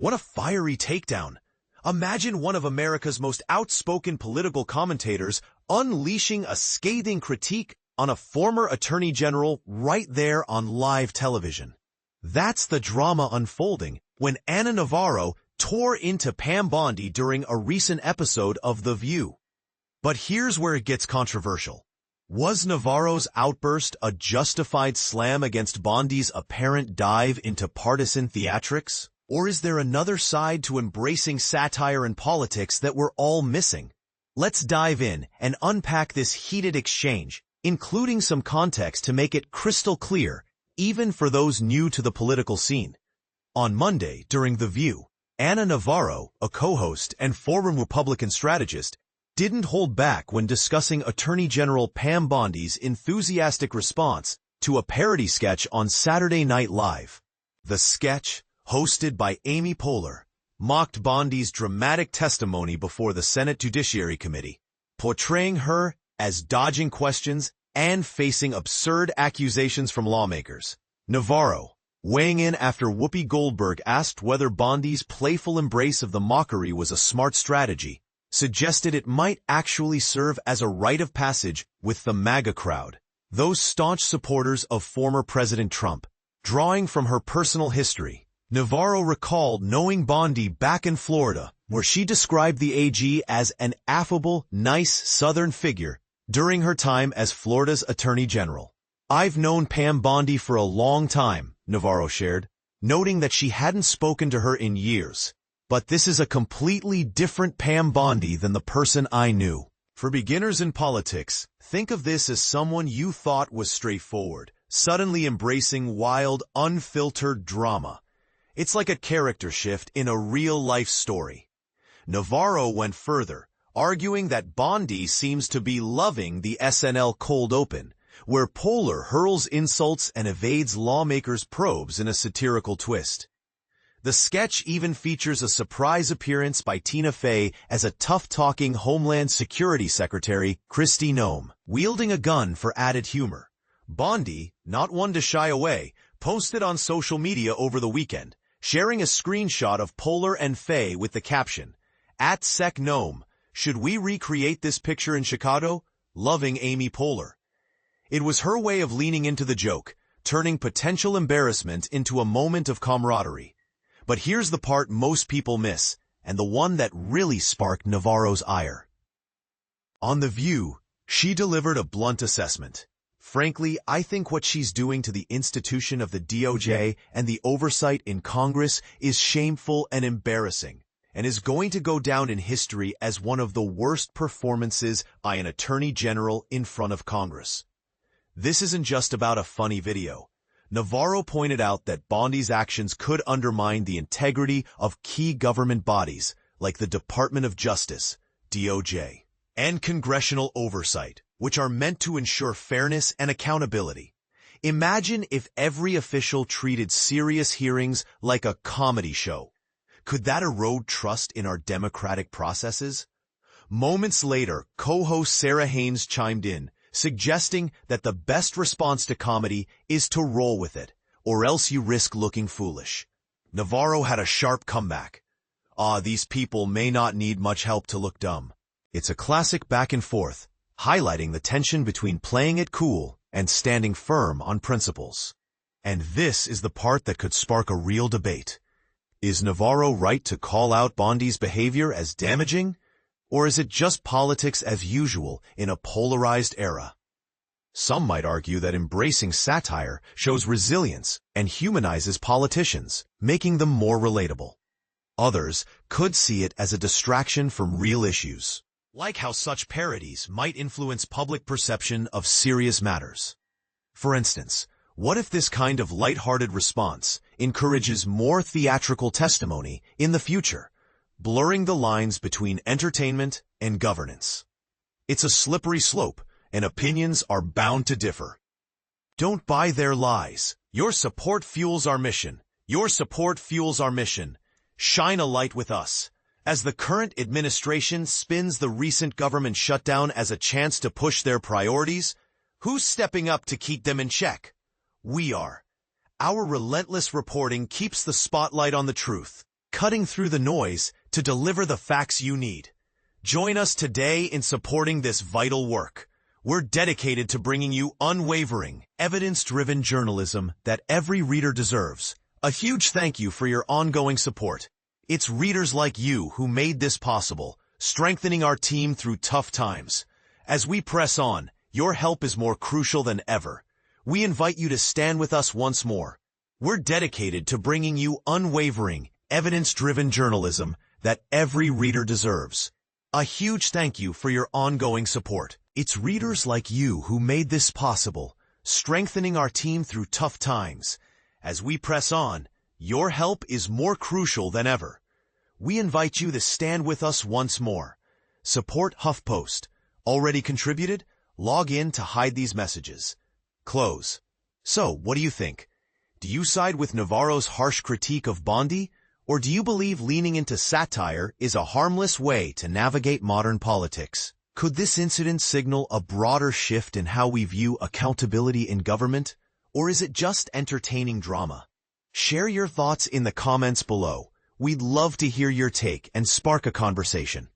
What a fiery takedown! Imagine one of America's most outspoken political commentators unleashing a scathing critique on a former attorney general right there on live television. That's the drama unfolding when Ana Navarro tore into Pam Bondi during a recent episode of The View. But here's where it gets controversial. Was Navarro's outburst a justified slam against Bondi's apparent dive into partisan theatrics? Or is there another side to embracing satire and politics that we're all missing? Let's dive in and unpack this heated exchange, including some context to make it crystal clear, even for those new to the political scene. On Monday, during The View, Ana Navarro, a co-host and former Republican strategist, didn't hold back when discussing Attorney General Pam Bondi's enthusiastic response to a parody sketch on Saturday Night Live. The sketch, hosted by Amy Poehler, mocked Bondi's dramatic testimony before the Senate Judiciary Committee, portraying her as dodging questions and facing absurd accusations from lawmakers. Navarro, weighing in after Whoopi Goldberg asked whether Bondi's playful embrace of the mockery was a smart strategy, suggested it might actually serve as a rite of passage with the MAGA crowd, those staunch supporters of former President Trump. Drawing from her personal history, Navarro recalled knowing Bondi back in Florida, where she described the AG as an affable, nice Southern figure during her time as Florida's Attorney General. "I've known Pam Bondi for a long time," Navarro shared, noting that she hadn't spoken to her in years. "But this is a completely different Pam Bondi than the person I knew." For beginners in politics, think of this as someone you thought was straightforward, suddenly embracing wild, unfiltered drama. It's like a character shift in a real-life story. Navarro went further, arguing that Bondi seems to be loving the SNL cold open, where Poehler hurls insults and evades lawmakers' probes in a satirical twist. The sketch even features a surprise appearance by Tina Fey as a tough-talking Homeland Security Secretary, Kristi Noem, wielding a gun for added humor. Bondi, not one to shy away, posted on social media over the weekend, sharing a screenshot of Poehler and Fey with the caption, @SecNoem, should we recreate this picture in Chicago? Loving Amy Poehler. It was her way of leaning into the joke, turning potential embarrassment into a moment of camaraderie. But here's the part most people miss, and the one that really sparked Navarro's ire. On The View, she delivered a blunt assessment. "Frankly, I think what she's doing to the institution of the DOJ and the oversight in Congress is shameful and embarrassing, and is going to go down in history as one of the worst performances by an attorney general in front of Congress." This isn't just about a funny video. Navarro pointed out that Bondi's actions could undermine the integrity of key government bodies like the Department of Justice, DOJ, and congressional oversight, which are meant to ensure fairness and accountability. Imagine if every official treated serious hearings like a comedy show. Could that erode trust in our democratic processes? Moments later, co-host Sarah Haynes chimed in, suggesting that the best response to comedy is to roll with it, or else you risk looking foolish. Navarro had a sharp comeback. These people may not need much help to look dumb." It's a classic back and forth, highlighting the tension between playing it cool and standing firm on principles. And this is the part that could spark a real debate. Is Navarro right to call out Bondi's behavior as damaging? Or is it just politics as usual in a polarized era? Some might argue that embracing satire shows resilience and humanizes politicians, making them more relatable. Others could see it as a distraction from real issues, like how such parodies might influence public perception of serious matters. For instance, what if this kind of lighthearted response encourages more theatrical testimony in the future, blurring the lines between entertainment and governance? It's a slippery slope, and opinions are bound to differ. Don't buy their lies. Your support fuels our mission. Your support fuels our mission. Shine a light with us. As the current administration spins the recent government shutdown as a chance to push their priorities, who's stepping up to keep them in check? We are. Our relentless reporting keeps the spotlight on the truth. cutting through the noise to deliver the facts you need. Join us today in supporting this vital work. We're dedicated to bringing you unwavering, evidence-driven journalism that every reader deserves. A huge thank you for your ongoing support. It's readers like you who made this possible, strengthening our team through tough times. As we press on, your help is more crucial than ever. We invite you to stand with us once more. We're dedicated to bringing you unwavering, evidence-driven journalism that every reader deserves. A huge thank you for your ongoing support. It's readers like you who made this possible, strengthening our team through tough times. As we press on, your help is more crucial than ever. We invite you to stand with us once more. Support HuffPost. Already contributed? Log in to hide these messages. Close. So, what do you think? Do you side with Navarro's harsh critique of Bondi? Or do you believe leaning into satire is a harmless way to navigate modern politics? Could this incident signal a broader shift in how we view accountability in government? Or is it just entertaining drama? Share your thoughts in the comments below. We'd love to hear your take and spark a conversation.